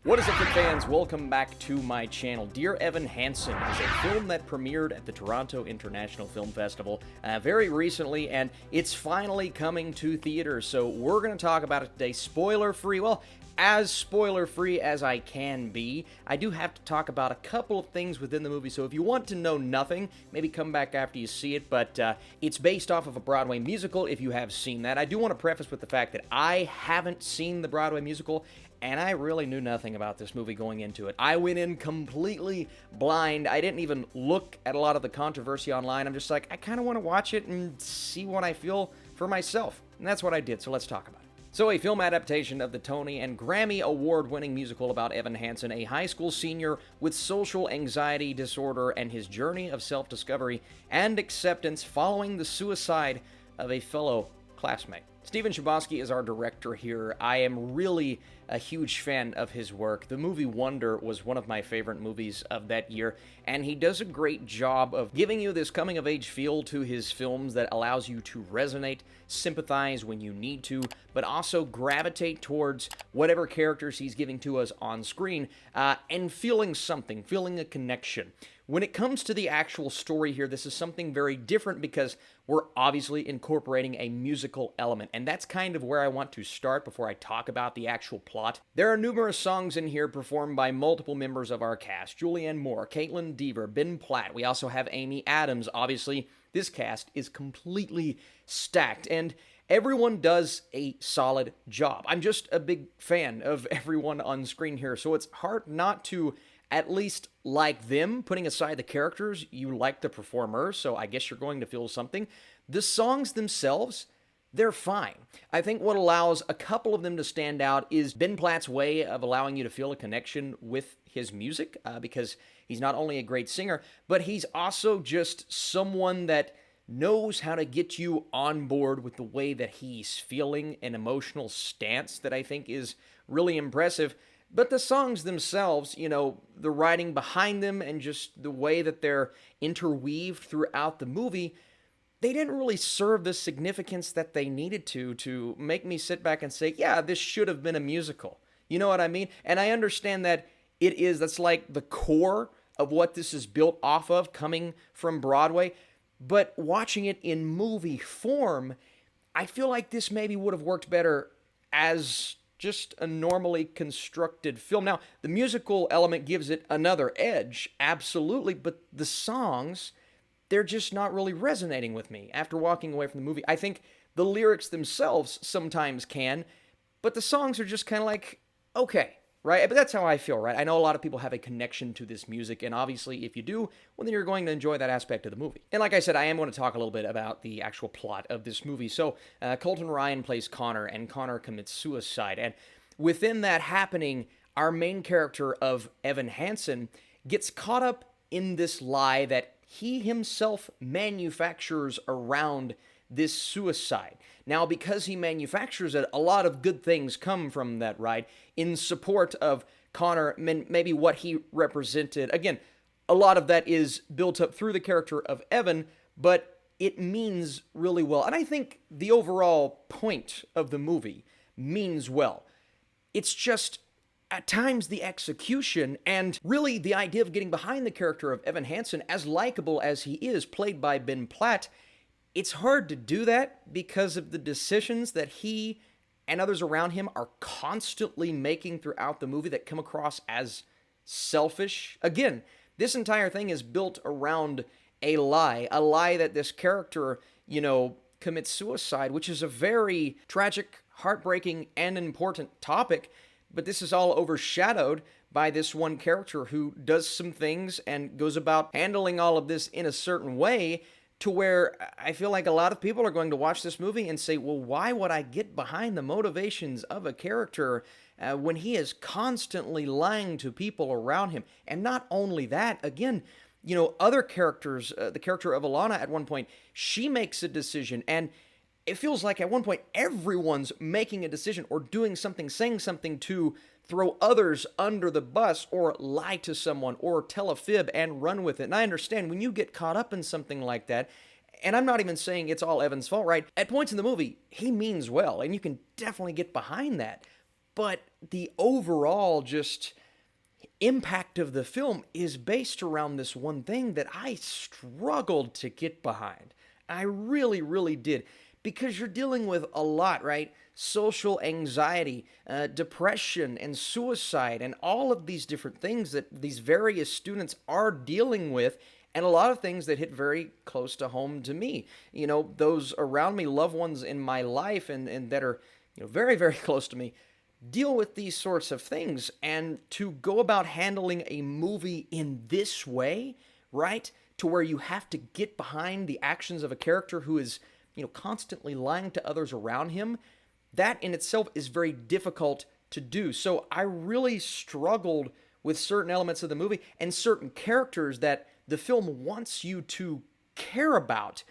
What is up, fans? Welcome back to my channel. Dear Evan Hansen is a film that premiered at the Toronto International Film Festival very recently, and it's finally coming to theaters. So we're going to talk about it today, spoiler-free. Well, as spoiler-free as I can be. I do have to talk about a couple of things within the movie, so if you want to know nothing, maybe come back after you see it, but it's based off of a Broadway musical, if you have seen that. I do want to preface with the fact that I haven't seen the Broadway musical, and I really knew nothing about this movie going into it. I went in completely blind. I didn't even look at a lot of the controversy online. I'm just like, I kind of want to watch it and see what I feel for myself. And that's what I did, so let's talk about it. So, a film adaptation of the Tony and Grammy Award-winning musical about Evan Hansen, a high school senior with social anxiety disorder and his journey of self-discovery and acceptance following the suicide of a fellow classmate. Stephen Chbosky is our director here. I am really a huge fan of his work. The movie Wonder was one of my favorite movies of that year, and he does a great job of giving you this coming-of-age feel to his films that allows you to resonate, sympathize when you need to, but also gravitate towards whatever characters he's giving to us on screen, and feeling something, feeling a connection. When it comes to the actual story here, this is something very different because we're obviously incorporating a musical element, and that's kind of where I want to start before I talk about the actual plot. There are numerous songs in here performed by multiple members of our cast: Julianne Moore, Caitlin Dever, Ben Platt. We also have Amy Adams. Obviously, this cast is completely stacked, and everyone does a solid job. I'm just a big fan of everyone on screen here, so it's hard not to at least like them. Putting aside the characters, you like the performers, so I guess you're going to feel something. The songs themselves, they're fine. I think what allows a couple of them to stand out is Ben Platt's way of allowing you to feel a connection with his music, because he's not only a great singer, but he's also just someone that knows how to get you on board with the way that he's feeling, an emotional stance that I think is really impressive. But the songs themselves, you know, the writing behind them and just the way that they're interweaved throughout the movie, they didn't really serve the significance that they needed to make me sit back and say, yeah, this should have been a musical. You know what I mean? And I understand that that's like the core of what this is built off of, coming from Broadway. But watching it in movie form, I feel like this maybe would have worked better as just a normally constructed film. Now, the musical element gives it another edge, absolutely, but the songs, they're just not really resonating with me after walking away from the movie. I think the lyrics themselves sometimes can, but the songs are just kind of like, okay, right? But that's how I feel, right? I know a lot of people have a connection to this music, and obviously, if you do, well, then you're going to enjoy that aspect of the movie. And like I said, I am going to talk a little bit about the actual plot of this movie. So, Colton Ryan plays Connor, and Connor commits suicide. And within that happening, our main character of Evan Hansen gets caught up in this lie that he himself manufactures around this suicide. Now, because he manufactures it, a lot of good things come from that ride in support of Connor, maybe what he represented. Again, a lot of that is built up through the character of Evan, but it means really well. And I think the overall point of the movie means well. It's just, at times, the execution and really the idea of getting behind the character of Evan Hansen, as likable as he is, played by Ben Platt, it's hard to do that because of the decisions that he and others around him are constantly making throughout the movie that come across as selfish. Again, this entire thing is built around a lie that this character, you know, commits suicide, which is a very tragic, heartbreaking, and important topic, but this is all overshadowed by this one character who does some things and goes about handling all of this in a certain way, to where I feel like a lot of people are going to watch this movie and say, well, why would I get behind the motivations of a character when he is constantly lying to people around him? And not only that, again, you know, other characters, the character of Alana at one point, she makes a decision, and it feels like at one point everyone's making a decision or doing something, saying something to throw others under the bus or lie to someone or tell a fib and run with it. And I understand when you get caught up in something like that, and I'm not even saying it's all Evan's fault, right? At points in the movie, he means well, and you can definitely get behind that. but the overall just impact of the film is based around this one thing that I struggled to get behind. I really, really did. Because you're dealing with a lot, right? Social anxiety, depression, and suicide, and all of these different things that these various students are dealing with, and a lot of things that hit very close to home to me. You know, those around me, loved ones in my life, and that are, very, very close to me, deal with these sorts of things. And to go about handling a movie in this way, right? To where you have to get behind the actions of a character who is, constantly lying to others around him, that in itself is very difficult to do. So I really struggled with certain elements of the movie and certain characters that the film wants you to care about.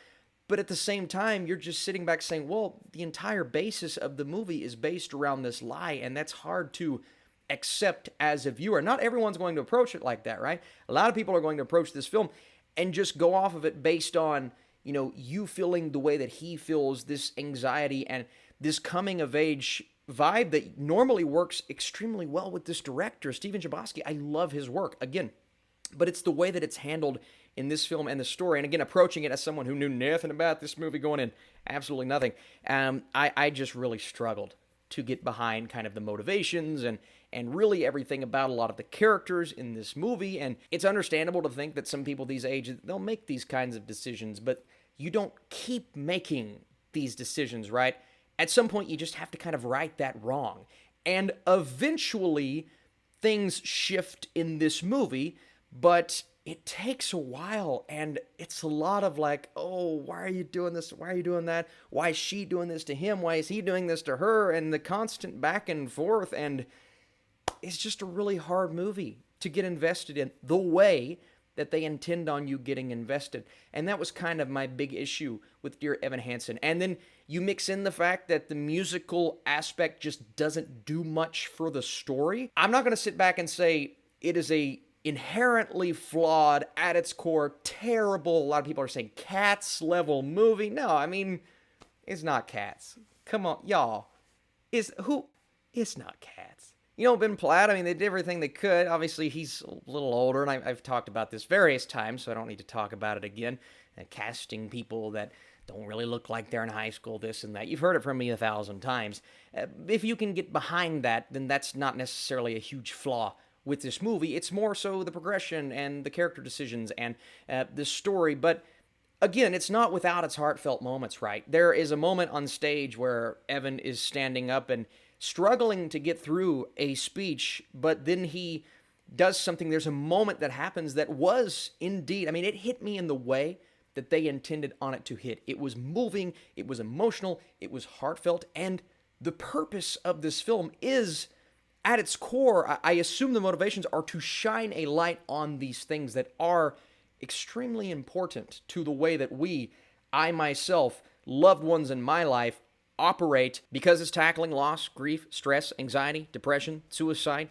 But at the same time, you're just sitting back saying, well, the entire basis of the movie is based around this lie, and that's hard to accept as a viewer. Not everyone's going to approach it like that, right? A lot of people are going to approach this film and just go off of it based on, you feeling the way that he feels, this anxiety and this coming of age vibe that normally works extremely well with this director, Stephen Chbosky. I love his work, again, but it's the way that it's handled in this film and the story. And again, approaching it as someone who knew nothing about this movie going in, absolutely nothing, I just really struggled to get behind kind of the motivations and really everything about a lot of the characters in this movie. And it's understandable to think that some people these ages, they'll make these kinds of decisions, but you don't keep making these decisions, right? At some point, you just have to kind of right that wrong. And eventually, things shift in this movie, but it takes a while, and it's a lot of like, oh, why are you doing this? Why are you doing that? Why is she doing this to him? Why is he doing this to her? And the constant back and forth, and it's just a really hard movie to get invested in the way that they intend on you getting invested. And that was kind of my big issue with Dear Evan Hansen. And then you mix in the fact that the musical aspect just doesn't do much for the story. I'm not going to sit back and say it is a inherently flawed, at its core, terrible, a lot of people are saying Cats level movie. No, I mean, it's not Cats. Come on, y'all. It's not Cats. Ben Platt, I mean, they did everything they could. Obviously, he's a little older, and I've talked about this various times, so I don't need to talk about it again. Casting people that don't really look like they're in high school, this and that. You've heard it from me 1,000 times. If you can get behind that, then that's not necessarily a huge flaw with this movie. It's more so the progression and the character decisions and the story. But again, it's not without its heartfelt moments, right? There is a moment on stage where Evan is standing up and struggling to get through a speech, but then he does something. There's a moment that happens that was indeed, I mean, it hit me in the way that they intended on it to hit. It was moving, it was emotional, it was heartfelt, and the purpose of this film is, at its core, I assume the motivations are to shine a light on these things that are extremely important to the way that I myself, loved ones in my life, operate, because it's tackling loss, grief, stress, anxiety, depression, suicide.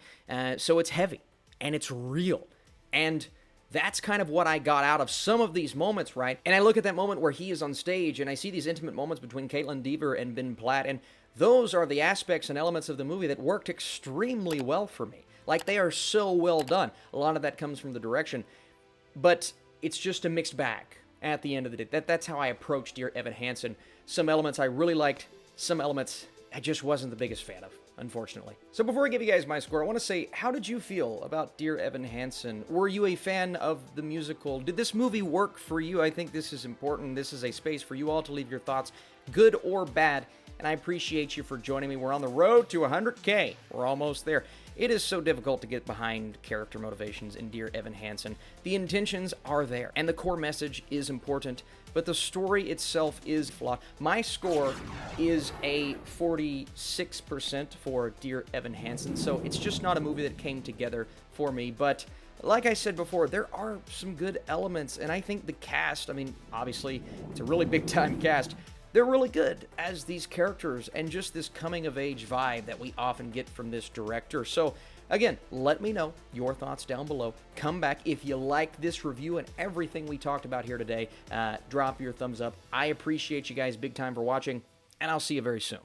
So it's heavy and it's real. And that's kind of what I got out of some of these moments, right? And I look at that moment where he is on stage and I see these intimate moments between Caitlin Dever and Ben Platt, and those are the aspects and elements of the movie that worked extremely well for me. Like, they are so well done. A lot of that comes from the direction, but it's just a mixed bag at the end of the day. That's how I approached Dear Evan Hansen. Some elements I really liked, some elements I just wasn't the biggest fan of, unfortunately. So before I give you guys my score, I want to say, how did you feel about Dear Evan Hansen? Were you a fan of the musical? Did this movie work for you? I think this is important. This is a space for you all to leave your thoughts, good or bad, and I appreciate you for joining me. We're on the road to 100K. We're almost there. It is so difficult to get behind character motivations in Dear Evan Hansen. The intentions are there, and the core message is important, but the story itself is flawed. My score is a 46% for Dear Evan Hansen, so it's just not a movie that came together for me, but like I said before, there are some good elements, and I think the cast, I mean, obviously, it's a really big-time cast. They're really good as these characters and just this coming-of-age vibe that we often get from this director. So, again, let me know your thoughts down below. Come back if you like this review and everything we talked about here today. Drop your thumbs up. I appreciate you guys big time for watching, and I'll see you very soon.